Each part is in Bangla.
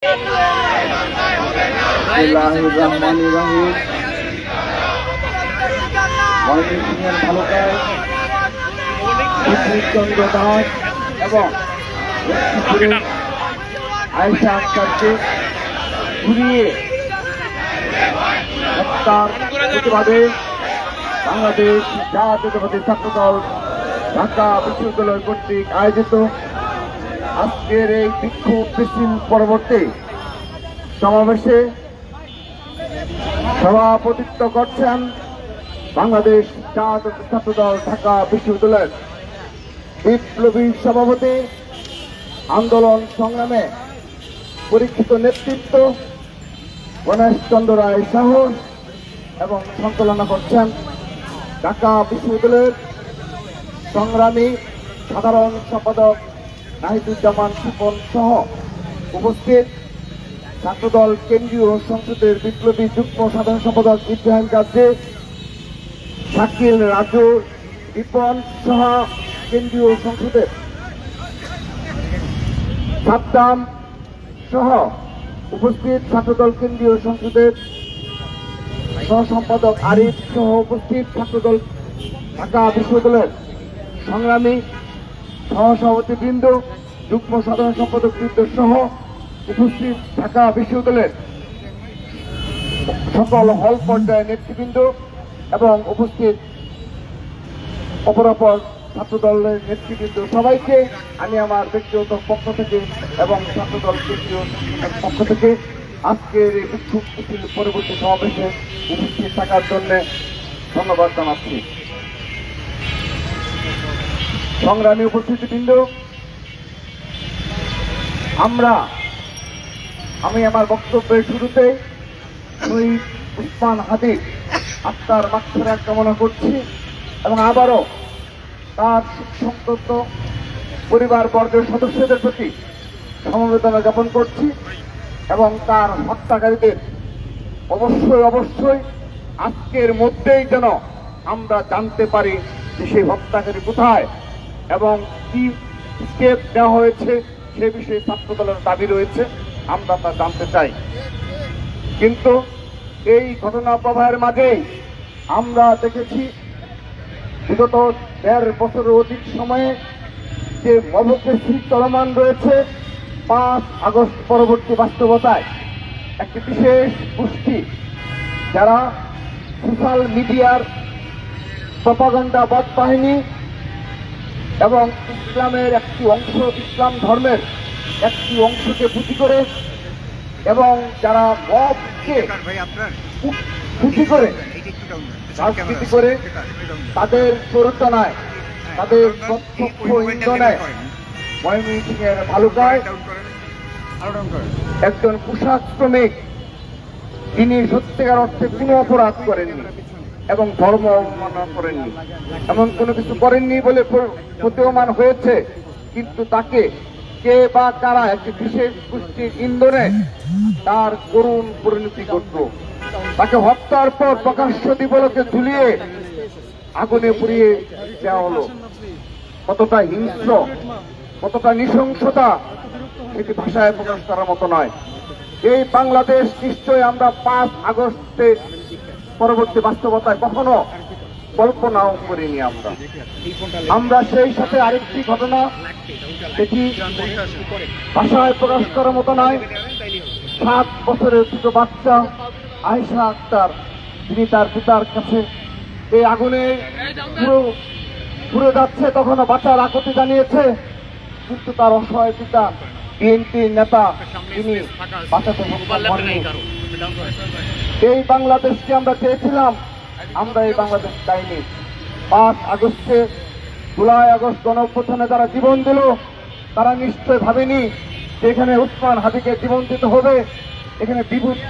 বিসমিল্লাহিররহমানিররহিম। ময়মনসিংহের ভালুকায় চন্দ্র দাস এবং আয়েশা আক্তারকে ঘুরিয়ে হত্যার প্রতিবাদে বাংলাদেশ জাতীয়তাবাদী ছাত্রদল ঢাকা বিশ্ববিদ্যালয় কর্তৃক আয়োজিত আজকের এই বিক্ষোভ মিছিল পরবর্তী সমাবেশে সভাপতিত্ব করছেন বাংলাদেশ জাতীয় ছাত্রদল ঢাকা বিশ্ববিদ্যালয়ের বিপ্লবী সভাপতি, আন্দোলন সংগ্রামে পরীক্ষিত নেতৃত্ব গণেশ চন্দ্র রায় সাহস এবং সঞ্চালনা করছেন ঢাকা বিশ্ববিদ্যালয়ের সংগ্রামী সাধারণ সম্পাদক নাহিদুজ্জামান শিপন সহ উপস্থিত ছাত্রদল কেন্দ্রীয় সংসদের বিপ্লবী যুগ্ম সাধারণ সম্পাদক ইব্রাহিম গাজী, শাকিল রাজু, রিপন সহ কেন্দ্রীয় সংসদের সাদ্দাম সহ উপস্থিত ছাত্রদল কেন্দ্রীয় সংসদের সহ সম্পাদক আরিফ সহ উপস্থিত ছাত্রদল ঢাকা বিশ্ববিদ্যালয়ের সংগ্রামী সহসভাপতিবৃন্দ, যুগ্ম সাধারণ সম্পাদক বৃন্দ সহ উপস্থিত ঢাকা বিশ্ববিদ্যালয়ের সকল হল পর্যায়ের নেতৃবৃন্দ এবং উপস্থিত অপরাপর ছাত্রদলের নেতৃবৃন্দ সবাইকে আমি আমার ব্যক্তিগত পক্ষ থেকে এবং ছাত্রদল কেন্দ্রীয় পক্ষ থেকে আজকের এই বিক্ষোভ মিছিল পরবর্তী সমাবেশে উপস্থিত থাকার জন্য ধন্যবাদ জানাচ্ছি। সংগ্রামী উপস্থিতিবৃন্দ, আমি আমার বক্তব্যের শুরুতে শহীদ উসমান হাদির আত্মার মাগফিরাত কামনা করছি এবং আবারও তার সন্তত পরিবার বর্গের সদস্যদের প্রতি সমবেদনা জ্ঞাপন করছি এবং তার হত্যাকারীদের অবশ্যই আজকের মধ্যেই যেন আমরা জানতে পারি যে সেই হত্যাকারী কোথায় এবং কি স্টেপ নেওয়া হয়েছে সে বিষয়ে ছাত্রদলের দাবি রয়েছে, আমরা তা জানতে চাই। কিন্তু এই ঘটনা প্রবাহের মাঝে আমরা দেখেছি বিগত ১.৫ বছরের অধিক সময়ে যে মবকেশি চলমান রয়েছে ৫ আগস্ট পরবর্তী বাস্তবতায় একটি বিশেষ গোষ্ঠী যারা সোশ্যাল মিডিয়ার প্রপাগান্ডা বদ বাহিনী এবং ইসলামের একটি অংশ, ইসলাম ধর্মের একটি অংশকে পুঁজি করে এবং যারা মবকে পুঁজি করে রাজনীতি করে তাদের প্ররোচনায়, তাদের প্রত্যক্ষ ইন্ধনে ময়মনসিংহের ভালুকায় একজন পোশাক শ্রমিক, তিনি সত্যিকার অর্থে কোনো অপরাধ করেননি এবং ধর্ম অবমাননা করেননি, এমন কোনো কিছু করেননি বলে প্রতীয়মান হয়েছে, কিন্তু তাকে কে বা কারা একটি বিশেষ গোষ্ঠীর ইন্ধনে তার করুণ পরিণতি ঘটল। তাকে হত্যার পর প্রকাশ্য দিবলোকে ঝুলিয়ে আগুনে পুড়িয়ে দেওয়া হলো। কতটা হিংস্র, কতটা নৃশংসতা সেটি ভাষায় প্রকাশ করার মতো নয়। এই বাংলাদেশ নিশ্চয়ই আমরা ৫ আগস্টে পরবর্তী বাস্তবতায় কখনো কল্পনাও করিনি। আমরা সেই সাথে আরেকটি ঘটনা দেখি, ভাষায় প্রকাশ করার মতো নয়। ৭ বছরের ছোট বাচ্চা আয়েশা আক্তার, তিনি তার পিতার কাছে এই আগুনে পুড়ে যাচ্ছে তখনও বাচ্চার আকুতি জানিয়েছে, কিন্তু তার অসহায় পিতা বিএনপির নেতা তিনি বাঁচাতে সক্ষম হননি। এই বাংলাদেশকে আমরা চেয়েছিলাম, আমরা এই বাংলাদেশ চাইনি। ৫ আগস্টে, জুলাই আগস্ট গণঅভ্যুত্থানে যারা জীবন দিল তারা নিশ্চয় ভাবেনি যে এখানে উসমান হাদিকে জীবন দিতে হবে, এখানে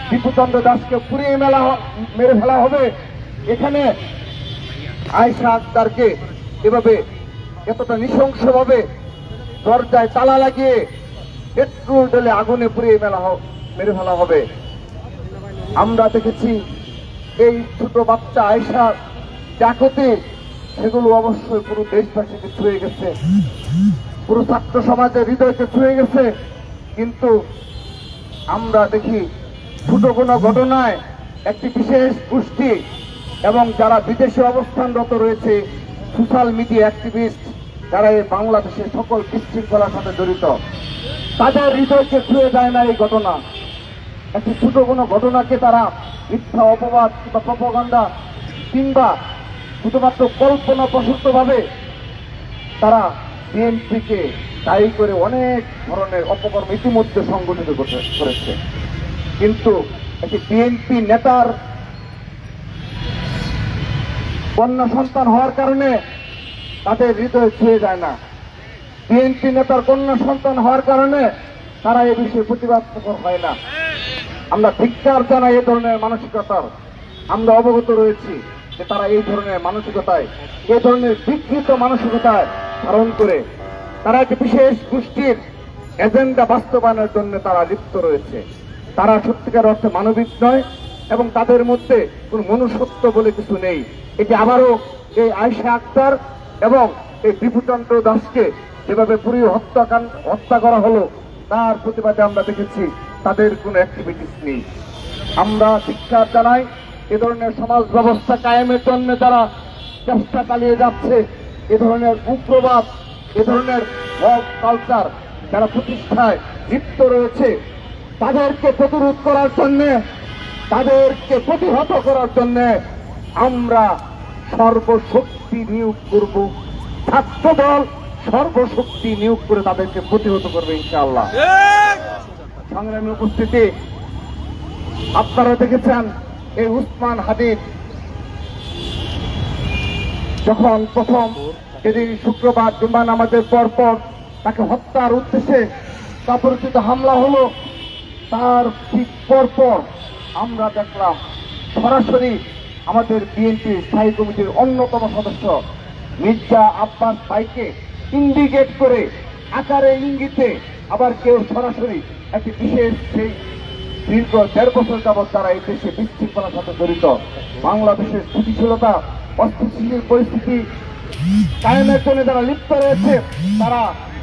দীপুচন্দ্র দাসকে পুড়িয়ে মেরে ফেলা হবে, এখানে আয়েশা আক্তারকে এভাবে এতটা নৃশংসভাবে দরজায় তালা লাগিয়ে পেট্রোল ঢেলে আগুনে পুড়িয়ে মেরে ফেলা হবে। আমরা দেখেছি এই ছোট বাচ্চা আয়েশার জাকতে, সেগুলো অবশ্যই পুরো দেশবাসীকে ছুঁয়ে গেছে, পুরো ছাত্র সমাজের হৃদয়কে ছুঁয়ে গেছে। কিন্তু আমরা দেখি ছোট কোনো ঘটনায় একটি বিশেষ গোষ্ঠী এবং যারা বিদেশে অবস্থানরত রয়েছে সোশ্যাল মিডিয়া অ্যাক্টিভিস্ট, যারা এই বাংলাদেশের সকল বিশৃঙ্খলার সাথে জড়িত, তাদের হৃদয়কে ছুঁয়ে যায় না এই ঘটনা। একটি ছোট কোনো ঘটনাকে তারা মিথ্যা অপবাদ কিংবা প্রপাগান্ডা কিংবা শুধুমাত্র কল্পনা প্রসূতভাবে তারা বিএনপিকে দায়ী করে অনেক ধরনের অপকর্ম ইতিমধ্যে সংগঠিত করেছে। কিন্তু একটি বিএনপি নেতার কন্যা সন্তান হওয়ার কারণে তাদের হৃদয় ছুঁয়ে যায় না। বিএনপি নেতার কন্যা সন্তান হওয়ার কারণে তারা এ বিষয়ে প্রতিবাদ হয় না। আমরা ধিক্কার জানাই এ ধরনের মানসিকতার। আমরা অবগত রয়েছি যে তারা এই ধরনের মানসিকতায়, এই ধরনের বিকৃত মানসিকতায় ধারণ করে তারা একটি বিশেষ গোষ্ঠীর এজেন্ডা বাস্তবায়নের জন্য তারা লিপ্ত রয়েছে। তারা সত্যিকার অর্থে মানবিক নয় এবং তাদের মধ্যে কোন মনুষ্যত্ব বলে কিছু নেই। এটি আবারও এই আয়েশা আক্তার এবং এই বিভূচন্দ্র দাসকে যেভাবে পুরী হত্যা করা হলো, তার প্রতিবাদে আমরা দেখেছি তাদের কোনো অ্যাক্টিভিটিস নেই। আমরা ধিক্কার জানাই এ ধরনের সমাজ ব্যবস্থা কায়েমের জন্য যারা চেষ্টা চালিয়ে যাচ্ছে, এ ধরনের উগ্রবাদ, এ ধরনের মব কালচার যারা প্রতিষ্ঠায় লিপ্ত রয়েছে, তাদেরকে প্রতিরোধ করার জন্য, তাদেরকে প্রতিহত করার জন্য আমরা সর্বশক্তি নিয়োগ করব। ছাত্রদল সর্বশক্তি নিয়োগ করে তাদেরকে প্রতিহত করবে ইনশাআল্লাহ। সংগ্রামী উপস্থিতি, আপনারা দেখেছেন এই উসমান হাদিদ যখন প্রথম যেদিন শুক্রবার জুম্মা নামাজের পর তাকে হত্যার উদ্দেশ্যে কাপুরুষিত হামলা হলো, তার ঠিক পর আমরা দেখলাম সরাসরি আমাদের বিএনপি স্থায়ী কমিটির অন্যতম সদস্য মির্জা আব্বাস ভাইকে ইন্ডিকেট করে আকারে ইঙ্গিতে আবার কেউ সরাসরি একটি বিশেষ সেই দীর্ঘ 1.5 বছর যাবৎ তারা এই দেশে বিশৃঙ্খলার সাথে জড়িত, বাংলাদেশের স্থিতিশীলতা অস্থিতিশীল পরিস্থিতি কায়েমের জন্য যারা লিপ্ত রয়েছে, তারা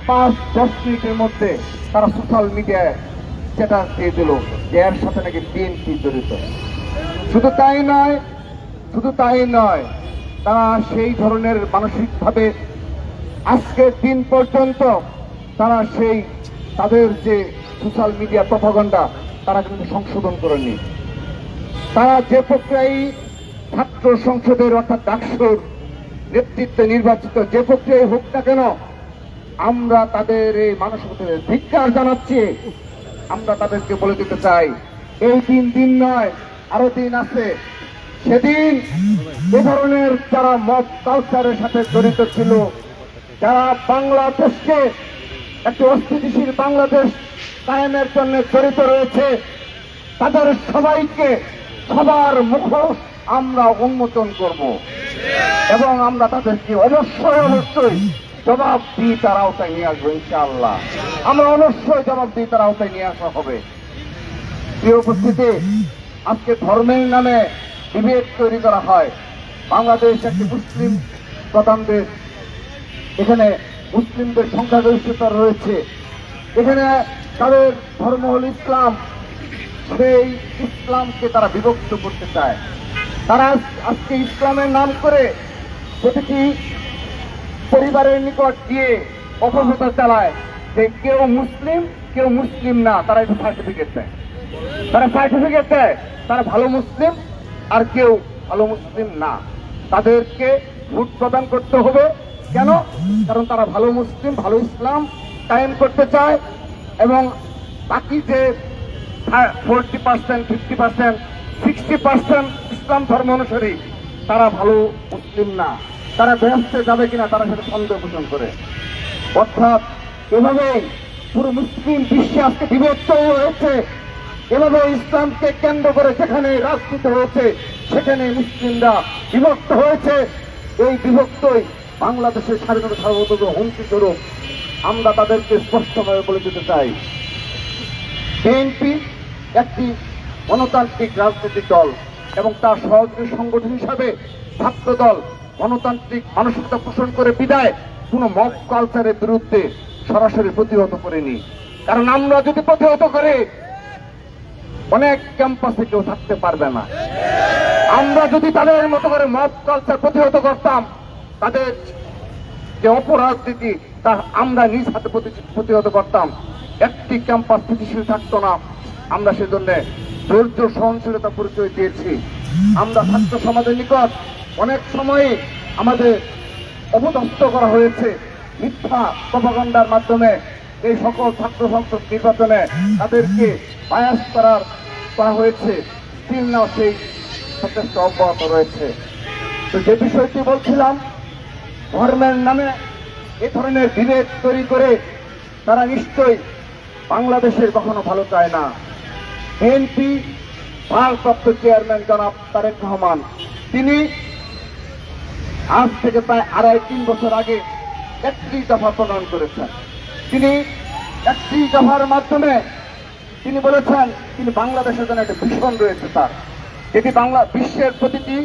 5-10 মিনিটের মধ্যে তারা সোশ্যাল মিডিয়ায় স্ট্যাটাস দিয়ে দিল যে এর সাথে নাকি বিএনপি জড়িত। শুধু তাই নয়, তারা সেই ধরনের মানসিকভাবে আজকের দিন পর্যন্ত তারা সেই তাদের যে সোশ্যাল মিডিয়া প্রপাগান্ডা তারা কিন্তু সংশোধন করেনি। তারা যে প্রক্রিয়ায় ছাত্র সংসদের অর্থাৎ ডাকসুর নেতৃত্বে নির্বাচিত যে প্রক্রিয়ায় হোক না কেন, আমরা তাদের এই মানসিকতার ধিক্কার জানাচ্ছি। আমরা তাদেরকে বলে দিতে চাই, এই দিন নয়, আরো দিন আছে। সেদিন এ ধরনের যারা মব কালচারের সাথে জড়িত ছিল, যারা বাংলাদেশকে একটি অস্থিতিশীল বাংলাদেশ কায়েমের জন্য জড়িত রয়েছে, তাদের সবাইকে সবার মুখোশ আমরা উন্মোচন করব এবং আমরা তাদেরকে অবশ্যই জবাব দিয়ে তার আওতায় নিয়ে আসবো ইনশাআল্লাহ। আমরা অবশ্যই জবাব দিয়ে তার আওতায় নিয়ে আসা হবে। প্রিয় উপস্থিতি, আজকে ধর্মের নামে বিভেদ তৈরি করা হয়। বাংলাদেশ একটি মুসলিম প্রধান দেশ, এখানে মুসলিমদের সংখ্যাগরিষ্ঠতা রয়েছে, এখানে তাদের ধর্ম হল ইসলাম। সেই ইসলামকে তারা বিভক্ত করতে চায়। তারা আজকে ইসলামের নাম করে প্রতিটি পরিবারের নিকট গিয়ে অপপ্রচার চালায় যে কেউ মুসলিম না, তারা একটু সার্টিফিকেট দেয়, তারা ভালো মুসলিম আর কেউ ভালো মুসলিম না। তাদেরকে ভোট প্রদান করতে হবে। কেন? কারণ তারা ভালো মুসলিম, ভালো ইসলাম কায়েম করতে চায় এবং বাকি যে 40%, 50%, 60% ইসলাম ধর্ম অনুসারী তারা ভালো মুসলিম না, তারা বেহেশতে যাবে কিনা তারা সেটা সন্দেহ পোষণ করে। অর্থাৎ এভাবেই পুরো মুসলিম বিশ্বে আজকে বিভেদ তৈরি হয়েছে। এভাবে ইসলামকে কেন্দ্র করে যেখানে রাজনীতি হয়েছে সেখানে মুসলিমরা বিভক্ত হয়েছে। এই বিভক্তই বাংলাদেশের স্বাধীনতা সার্বভৌমত্বের হুমকি স্বরূপ। আমরা তাদেরকে স্পষ্টভাবে বলে দিতে চাই, বিএনপি একটি গণতান্ত্রিক রাজনৈতিক দল এবং তার সহযোগী সংগঠন হিসাবে ছাত্র দল গণতান্ত্রিক মানসিকতা পোষণ করে বিদায় কোনো মব কালচারের বিরুদ্ধে সরাসরি প্রতিহত করেনি। কারণ আমরা যদি প্রতিহত করি অনেক ক্যাম্পাসে কেউ থাকতে পারবে না। আমরা যদি তাদের মতো করে মব কালচার প্রতিহত করতাম, তাদের যে অপরাজনীতি তা আমরা নিজ হাতে প্রতিহত করতাম, একটি ক্যাম্পাস স্থিতিশীল থাকতো না। আমরা সেজন্য ধৈর্য সহনশীলতা পরিচয় দিয়েছি। আমরা ছাত্র সমাজের নিকট অনেক সময় আমাদের অপদস্থ করা হয়েছে মিথ্যা প্রপাগান্ডার মাধ্যমে। এই সকল ছাত্র সংসদ নির্বাচনে তাদেরকে বায়াস করা হয়েছে, স্টিল নাও সেই যথেষ্ট অব্যাহত রয়েছে। তো যে বিষয়টি বলছিলাম, ধর্মের নামে এ ধরনের বিভেদ তৈরি করে তারা নিশ্চয়ই বাংলাদেশের কখনো ভালো চায় না। বিএনপি ভারপ্রাপ্ত চেয়ারম্যান জনাব তারেক রহমান, তিনি আজ থেকে প্রায় 2.5-3 বছর আগে 31 দফা প্রণয়ন করেছেন। তিনি 31 দফার মাধ্যমে তিনি বলেছেন তিনি বাংলাদেশের জন্য একটা ভীষণ রয়েছে তার, যেটি বিশ্বের প্রতিটি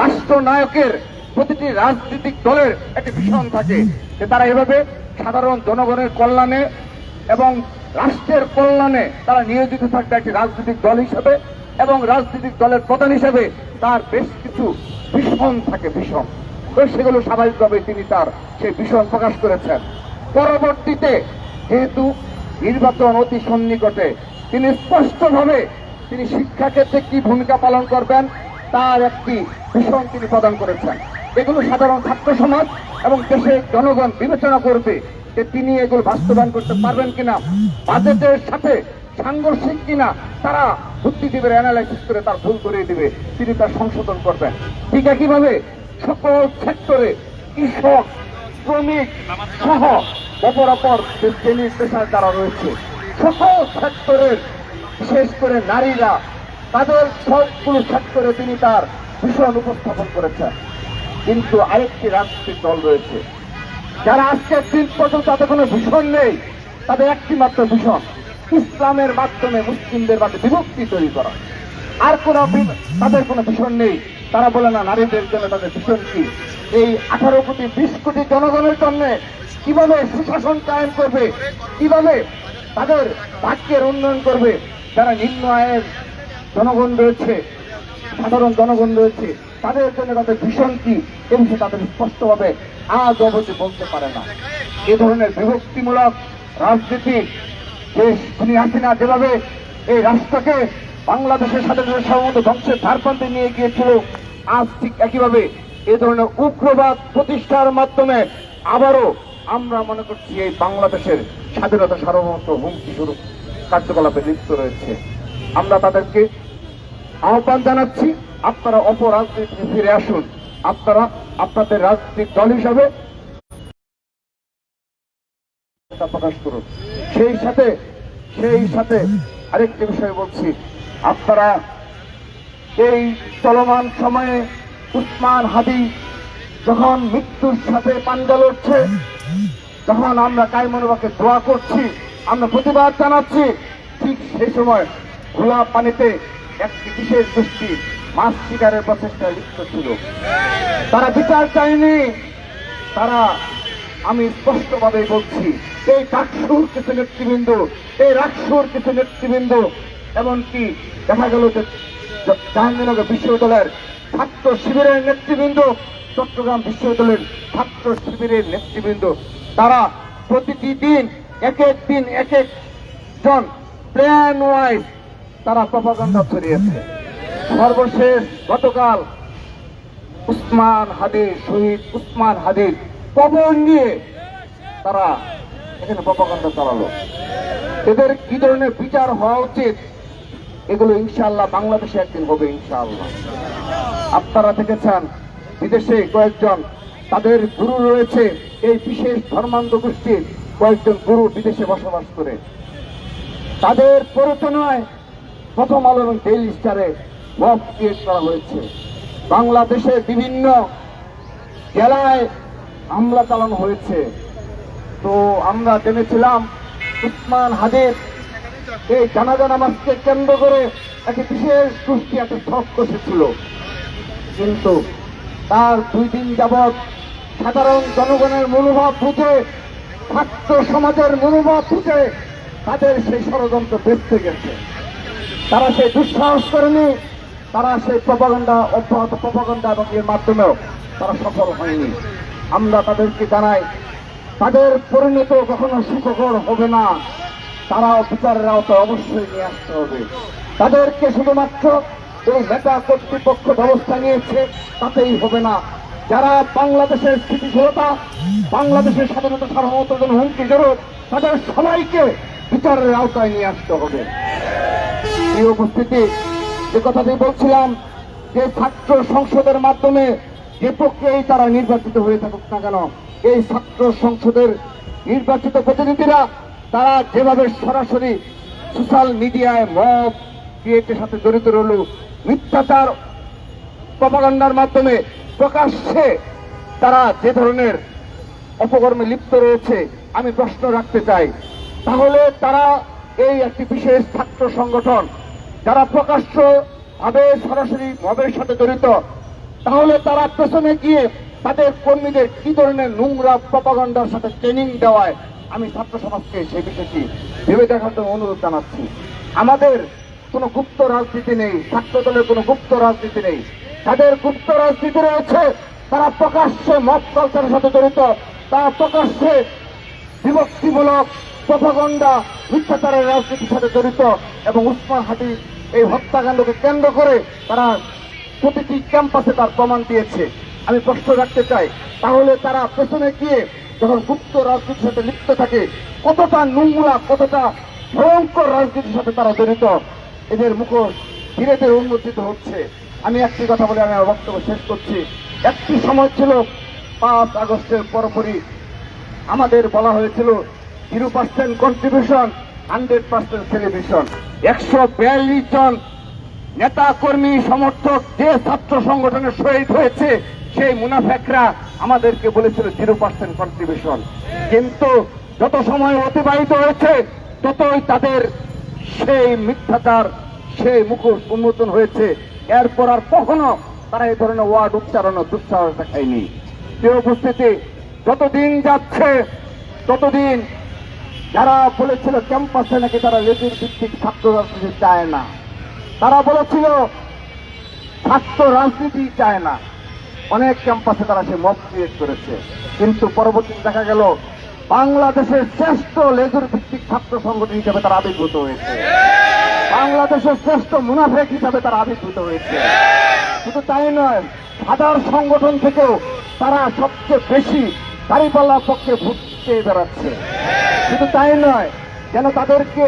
রাষ্ট্রনায়কের, প্রতিটি রাজনৈতিক দলের একটা ভীষণ থাকে, যে তারা এভাবে সাধারণ জনগণের কল্যাণে এবং রাষ্ট্রের কল্যাণে তারা নিয়োজিত থাকবে একটি রাজনৈতিক দল হিসেবে, এবং রাজনৈতিক দলের প্রধান হিসেবে তার বেশ কিছু ভীষণ থাকে, ভীষণ। তো সেগুলো স্বাভাবিকভাবে তিনি তার সেই ভীষণ প্রকাশ করেছেন। পরবর্তীতে যেহেতু নির্বাচন অতি সন্নিকটে, তিনি স্পষ্টভাবে তিনি শিক্ষাক্ষেত্রে কি ভূমিকা পালন করবেন তার একটি ভীষণ তিনি প্রদান করেছেন। এগুলো সাধারণ ছাত্র সমাজ এবং দেশের জনগণ বিবেচনা করবে যে তিনি এগুলো বাস্তবায়ন করতে পারবেন কিনা, বাজেটের সাথে সাংঘর্ষিক কিনা, তারা বুদ্ধিজীবীর অ্যানালাইসিস করে তার ভুল করে দিবে, তিনি তার সংশোধন করবেন। ঠিক একইভাবে সকল সেক্টরে কৃষক, শ্রমিক সহ অপর যে শ্রেণীর পেশার যারা রয়েছে, সকল সেক্টরের, বিশেষ করে নারীরা, তাদের সবগুলো সেক্টরে তিনি তার ভীষণ উপস্থাপন করেছেন। কিন্তু আরেকটি রাজনৈতিক দল রয়েছে যারা আজকের দিন পর্যন্ত তাদের কোনো ভীষণ নেই, তাদের একটি মাত্র ভীষণ ইসলামের মাধ্যমে মুসলিমদের মাঝে বিভক্তি তৈরি করা। আর তাদের কোনো ভীষণ নেই। তারা বলে না নারীদের জন্য তাদের ভীষণ কি, এই 18 কোটি 20 কোটি জনগণের জন্য কিভাবে সুশাসন কায়েম করবে, কিভাবে তাদের ভাগ্যের উন্নয়ন করবে। যারা নিম্ন আয়ের জনগণ রয়েছে, সাধারণ জনগণ রয়েছে, তাদের জন্য তাদের ভীষণ কি, এবং সে তাদের স্পষ্টভাবে আজ অবধি বলতে পারে না। এ ধরনের বিভক্তিমূলক রাজনীতি খুনি হাসিনা যেভাবে এই রাষ্ট্রকে বাংলাদেশের স্বাধীনতার সার্বভৌমত্ব ধ্বংসের ধারপ্রান্তে নিয়ে গিয়েছিল, আজ ঠিক একইভাবে এ ধরনের উগ্রবাদ প্রতিষ্ঠার মাধ্যমে আবারও আমরা মনে করছি এই বাংলাদেশের স্বাধীনতা সার্বভৌমত্ব হুমকি স্বরূপ কার্যকলাপে লিপ্ত রয়েছে। আমরা তাদেরকে আহ্বান জানাচ্ছি, আপনারা অপরাজনীতিতে ফিরে আসুন, আপনারা আপনাদের রাজনৈতিক দল হিসাবে প্রকাশ করুন। সেই সাথে আরেকটি বিষয় বলছি, আপনারা এই চলমান সময়ে উসমান হাদি যখন মৃত্যুর সাথে পাঞ্জা লড়ছে, যখন আমরা কায়মনোবাকে দোয়া করছি, আমরা প্রতিবাদ জানাচ্ছি, ঠিক সেই সময় খোলা পানিতে একটি বিশেষ গোষ্ঠী মাছ শিকারের প্রচেষ্টায় লিপ্ত ছিল। তারা বিচার চায়নি। তারা, আমি স্পষ্টভাবে বলছি, এই ডাকসুর কিছু নেতৃবৃন্দ, এই রাকসুর কিছু নেতৃবৃন্দ, এমনকি দেখা গেল যে জাহাঙ্গীরনগর বিশ্ববিদ্যালয়ের ছাত্র শিবিরের নেতৃবৃন্দ, চট্টগ্রাম বিশ্ববিদ্যালয়ের ছাত্র শিবিরের নেতৃবৃন্দ, তারা প্রতিটি দিন এক এক জন প্ল্যান ওয়াইজ তারা প্রপাগান্ডা ছড়িয়েছে। সর্বশেষ গতকাল উসমান হাদির, শহীদ উসমান হাদির কবর নিয়ে তারা এখানে প্রপাগান্ডা চালালো। এদের কি ধরনের বিচার হওয়া উচিত, এগুলো ইনশাআল্লাহ বাংলাদেশে একদিন হবে ইনশাআল্লাহ। আপনারা দেখেছেন বিদেশে কয়েকজন তাদের গুরু রয়েছে, এই বিশেষ ধর্মান্ধ গোষ্ঠীর কয়েকজন গুরু বিদেশে বসবাস করে, তাদের প্ররোচনায় প্রথম আলো এবং ডেইলি স্টারে মব ক্রিয়েট করা হয়েছে। বাংলাদেশের বিভিন্ন জেলায় হামলা চালানো হয়েছে। তো আমরা জেনেছিলাম উসমান হাদির এই জানাজা নামাজকে কেন্দ্র করে একটি বিশেষ গোষ্ঠী একটা ছক কষেছিল, কিন্তু তার 2 দিন যাবৎ সাধারণ জনগণের মনোভাব বুঝে, ছাত্র সমাজের মনোভাব বুঝে তাদের সেই ষড়যন্ত্র বেঁচতে গেছে। তারা সেই দুঃসাহস করেনি, তারা সেই প্রপাগান্ডা অব্যাহত প্রপাগান্ডা এবং এর মাধ্যমেও তারা সফল হয়নি। আমরা তাদেরকে জানাই, তাদের পরিণত কখনো সুখকর হবে না, তারাও বিচারের আওতায় অবশ্যই নিয়ে আসতে হবে। তাদেরকে শুধুমাত্র এই নেতা কর্তৃপক্ষ ব্যবস্থা নিয়েছে তাতেই হবে না, যারা বাংলাদেশের স্থিতিশীলতা, বাংলাদেশের স্বাধীনতা সার্বভৌমত্বের জন্য হুমকি জরুর, তাদের সবাইকে বিচারের আওতায় নিয়ে আসতে হবে। এই উপস্থিতি, যে কথাটি বলছিলাম, যে ছাত্র সংসদের মাধ্যমে যে প্রক্রিয়ায় তারা নির্বাচিত হয়ে থাকুক না কেন, এই ছাত্র সংসদের নির্বাচিত প্রতিনিধিরা তারা যেভাবে সরাসরি সোশ্যাল মিডিয়ায় মব ক্রিয়েটের সাথে জড়িত রইল, মিথ্যাচার প্রপাগান্ডার মাধ্যমে প্রকাশ্যে তারা যে ধরনের অপকর্মে লিপ্ত রয়েছে, আমি প্রশ্ন রাখতে চাই, তাহলে তারা এই একটি বিশেষ ছাত্র সংগঠন যারা প্রকাশ্য ভাবে সরাসরি মবের সাথে জড়িত, তাহলে তারা পেছনে গিয়ে তাদের কর্মীদের কি ধরনের নোংরা প্রপাগান্ডার সাথে ট্রেনিং দেওয়ায়, আমি ছাত্র সমাজকে সেই বিষয়টি ভেবে দেখার জন্য অনুরোধ জানাচ্ছি। আমাদের কোনো গুপ্ত রাজনীতি নেই, ছাত্র দলের কোনো গুপ্ত রাজনীতি নেই। তাদের গুপ্ত রাজনীতি রয়েছে, তারা প্রকাশ্যে মব কালচারের সাথে জড়িত, তারা প্রকাশ্যে বিভক্তিমূলক প্রপাগান্ডা মিথ্যাচারের রাজনীতির সাথে জড়িত, এবং উসমান হাদি এই হত্যাকাণ্ডকে কেন্দ্র করে তারা প্রতিটি ক্যাম্পাসে তার প্রমাণ দিয়েছে। আমি প্রশ্ন রাখতে চাই, তাহলে তারা পেছনে গিয়ে যখন গুপ্ত রাজনীতির সাথে লিপ্ত থাকে, কতটা নোংরা, কতটা ভয়ঙ্কর রাজনীতির সাথে তারা জড়িত, এদের মুখোশ ধীরে ধীরে উন্মোচিত হচ্ছে। আমি একটি কথা বলে আমি আমার বক্তব্য শেষ করছি। একটি সময় ছিল 5 আগস্টের পরপরই আমাদের বলা হয়েছিল 0% কন্ট্রিবিউশন, 100% সেলিব্রেশন। 142 জন নেতা কর্মী সমর্থক যে ছাত্র সংগঠনের শহীদ হয়েছে, সেই মুনাফেকরা আমাদেরকে বলেছিল 0% কন্ট্রিবিউশন। কিন্তু যত সময় অতিবাহিত হয়েছে ততই তাদের সেই মিথ্যাচার, সেই মুখোশ উন্মোচন হয়েছে। এরপর আর কখনো তারা এই ধরনের ওয়ার্ড উচ্চারণ দুঃসাহস দেখায়নি। যে উপস্থিতি, যতদিন যাচ্ছে ততদিন যারা বলেছিল ক্যাম্পাসে নাকি তারা লেজুর ভিত্তিক ছাত্র রাজনীতি চায় না, তারা বলেছিল ছাত্র রাজনীতি চায় না, অনেক ক্যাম্পাসে তারা সে মব ক্রিয়েট করেছে। কিন্তু পরবর্তীতে দেখা গেল বাংলাদেশের শ্রেষ্ঠ লেজুর ভিত্তিক ছাত্র সংগঠন হিসেবে তারা আবির্ভূত হয়েছে, বাংলাদেশের শ্রেষ্ঠ মুনাফেক হিসাবে তারা আবির্ভূত হয়েছে। শুধু তাই নয়, সাধারণ সংগঠন থেকেও তারা সবচেয়ে বেশি দাঁড়িপাল্লার পক্ষে ভোট চেয়ে বেড়াচ্ছে। শুধু তাই নয়, যেন তাদেরকে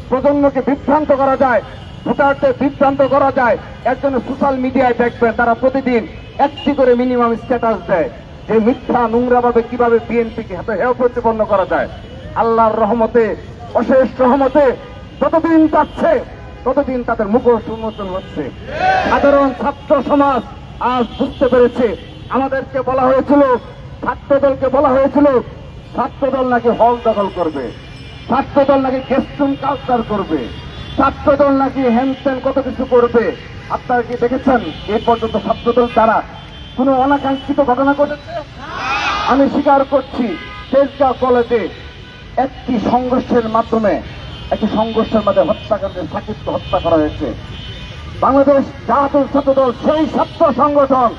প্রজন্মকে বিভ্রান্ত করা যায়, ভোটারদের বিভ্রান্ত করা যায়, একজন সোশ্যাল মিডিয়ায় দেখবেন তারা প্রতিদিন একটি করে মিনিমাম স্ট্যাটাস দেয় যে মিথ্যা নোংরাভাবে কিভাবে বিএনপিকে হাতে হেয় প্রতিপন্ন করা যায়। আল্লাহর রহমতে, অশেষ রহমতে যতদিন যাচ্ছে ততদিন তাদের মুখোশ উন্মোচন হচ্ছে। সাধারণ ছাত্র সমাজ আজ বুঝতে পেরেছে। আমাদেরকে বলা হয়েছিল, ছাত্রদলকে বলা হয়েছিল ছাত্রদল নাকি হল দখল করবে, ছাত্রদল নাকি গেস্টুন কালচার করবে, ছাত্রদল নাকি হ্যান্ডস্যান্ড কত কিছু করবে। আপনারা কি দেখেছেন এই পর্যন্ত ছাত্রদল দ্বারা কোনো অনাকাঙ্ক্ষিত ঘটনা ঘটেছে? আমি স্বীকার করছি, তেজগাঁও কলেজে একটি সংঘর্ষের মাধ্যমে হত্যাকাণ্ডে সাকিবকে হত্যা করা হয়েছে। বাংলাদেশ জাতীয় ছাত্রদল সেই ছাত্র সংগঠন,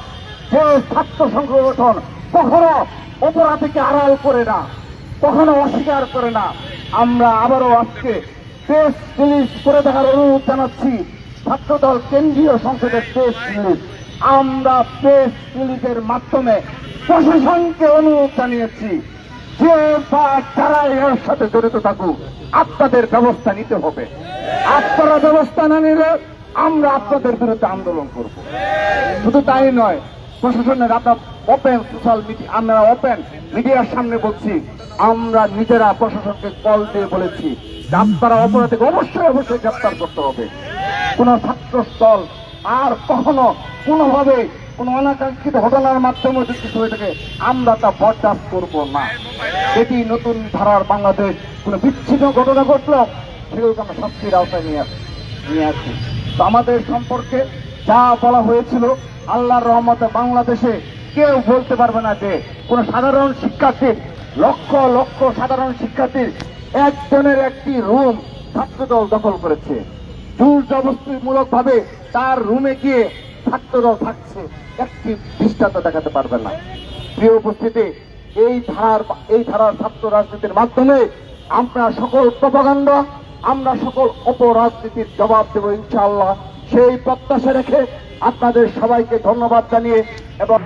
যে ছাত্র সংগঠন কখনো অপরাধীকে আড়াল করে না, কখনো অস্বীকার করে না। আমরা আবারও আজকে প্রেস রিলিজ করে দেখার অনুরোধ জানাচ্ছি, ছাত্রদল কেন্দ্রীয় সংসদের প্রেস রিলিজ। আমরা প্রেস রিলিজের মাধ্যমে প্রশাসনকে অনুরোধ জানিয়েছি যে যারা এর সাথে জড়িত থাকুক আপনাদের ব্যবস্থা নিতে হবে। আপনারা ব্যবস্থা না নিলে আমরা আপনাদের বিরুদ্ধে আন্দোলন করব। শুধু তাই নয়, প্রশাসনের আপনার ওপেন সোশ্যাল মিডিয়া, আমরা ওপেন মিডিয়ার সামনে বলছি, আমরা নিজেরা প্রশাসনকে কল দিয়ে বলেছি আপনারা অপরাধীকে অবশ্যই গ্রেফতার করতে হবে। কোন ছাত্র দল আর কখনো কোনোভাবে কোন অনাকাঙ্ক্ষিত ঘটনার মাধ্যমে যদি কিছু হয়ে থাকে আমরা তা বরদাস্ত করব না। এটি নতুন ধারার বাংলাদেশ। কোন বিচ্ছিন্ন ঘটনা ঘটলো সেগুলোকে আমরা শাস্তির আওতায় নিয়ে আসি। তো আমাদের সম্পর্কে যা বলা হয়েছিল, আল্লাহর রহমতে বাংলাদেশে কেউ বলতে পারবে না যে কোন সাধারণ শিক্ষার্থীর, লক্ষ লক্ষ সাধারণ শিক্ষার্থীর একজনের একটি রুম ছাত্রদল দখল করেছে। জোর জবরদস্তিমূলক ভাবে তার রুমে গিয়ে ছাত্ররা থাকছে, একটি দৃষ্টান্ত দেখাতে পারবে না। প্রিয় উপস্থিতি, এই ধারার ছাত্র রাজনীতির মাধ্যমে আমরা সকল প্রপাগান্ডা, আমরা সকল অপরাজনীতির জবাব দেব ইনশাআল্লাহ। সেই প্রত্যাশা রেখে আপনাদের সবাইকে ধন্যবাদ জানিয়ে এবং